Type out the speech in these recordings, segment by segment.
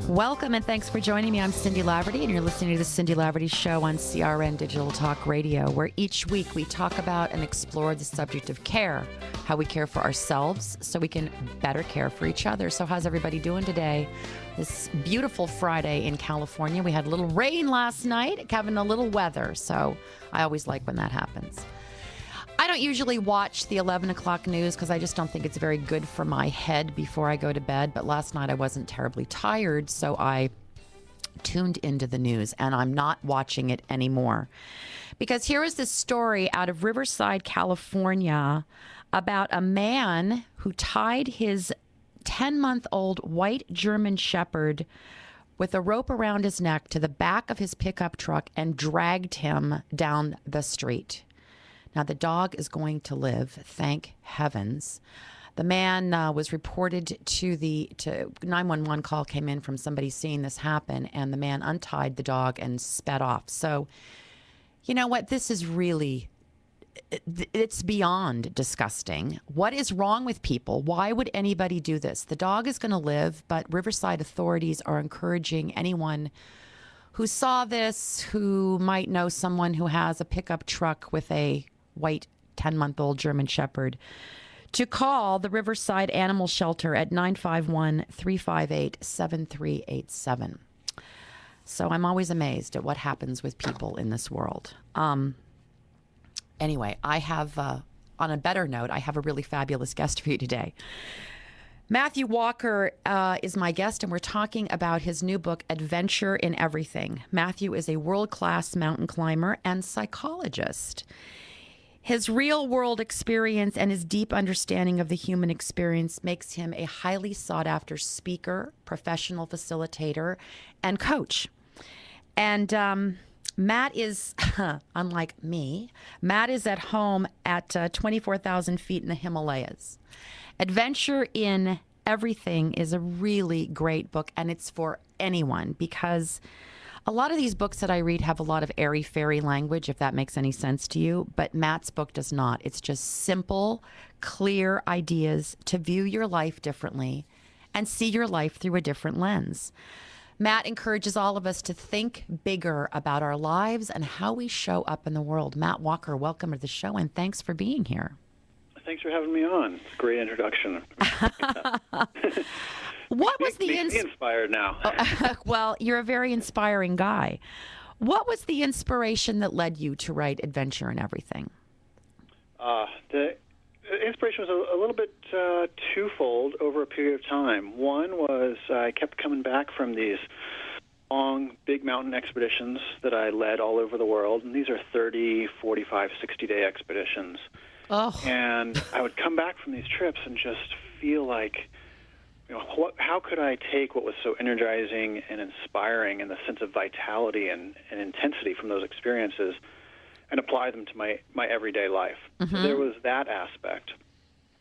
Welcome and thanks for joining me. I'm Cindy Laverty, and you're listening to the Cindy Laverty Show on CRN Digital Talk Radio, where each week we talk about and explore the subject of care, how we care for ourselves so we can better care for each other. So how's everybody doing today? This beautiful Friday in California. We had a little rain last night, having a little weather, so I always like when that happens. I don't usually watch the 11 o'clock news because I just don't think it's very good for my head before I go to bed. But last night I wasn't terribly tired, so I tuned into the news, and I'm not watching it anymore. Because here is this story out of Riverside, California, about a man who tied his 10-month-old white German Shepherd with a rope around his neck to the back of his pickup truck and dragged him down the street. Now, the dog is going to live, thank heavens. The man was reported to 911 call came in from somebody seeing this happen, and the man untied the dog and sped off. So, you know what? This is really, it's beyond disgusting. What is wrong with people? Why would anybody do this? The dog is going to live, but Riverside authorities are encouraging anyone who saw this, who might know someone who has a pickup truck with a white 10-month-old German Shepherd, to call the Riverside Animal Shelter at 951-358-7387. So I'm always amazed at what happens with people in this world. Anyway, I have, on a better note, I have a really fabulous guest for you today. Matthew Walker is my guest, and we're talking about his new book, Adventure in Everything. Matthew is a world-class mountain climber and psychologist. His real-world experience and his deep understanding of the human experience makes him a highly sought-after speaker, professional facilitator, and coach. And Matt is, unlike me, Matt is at home at 24,000 feet in the Himalayas. Adventure in Everything is a really great book, and it's for anyone, because a lot of these books that I read have a lot of airy-fairy language, if that makes any sense to you, but Matt's book does not. It's just simple, clear ideas to view your life differently and see your life through a different lens. Matt encourages all of us to think bigger about our lives and how we show up in the world. Matt Walker, welcome to the show, and thanks for being here. Thanks for having me on. It's a great introduction. What was the Makes me inspired now? Well, you're a very inspiring guy. What was the inspiration that led you to write Adventure in Everything? The inspiration was a little bit twofold over a period of time. One was I kept coming back from these long, big mountain expeditions that I led all over the world, and these are 30, 45, 60-day expeditions. Oh. And I would come back from these trips and just feel like, how could I take what was so energizing and inspiring and the sense of vitality and intensity from those experiences and apply them to my everyday life? Mm-hmm. So there was that aspect.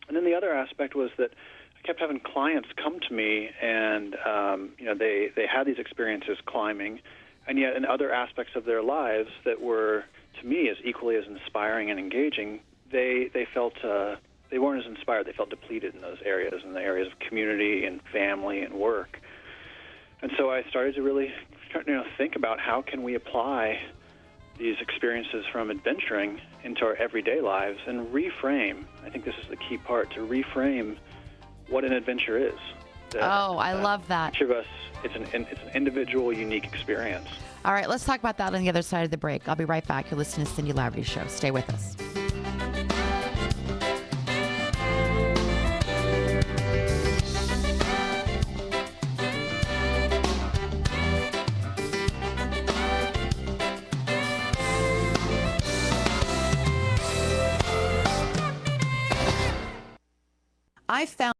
And then the other aspect was that I kept having clients come to me and, they had these experiences climbing, and yet in other aspects of their lives that were, to me, as equally as inspiring and engaging, they felt they weren't as inspired. They felt depleted in those areas, in the areas of community and family and work. And so I started to really think about how can we apply these experiences from adventuring into our everyday lives and reframe. I think this is the key part, to reframe what an adventure is. I love that. Each of us, it's an individual, unique experience. All right, let's talk about that on the other side of the break. I'll be right back. You're listening to Cindy Laverty Show. Stay with us. I found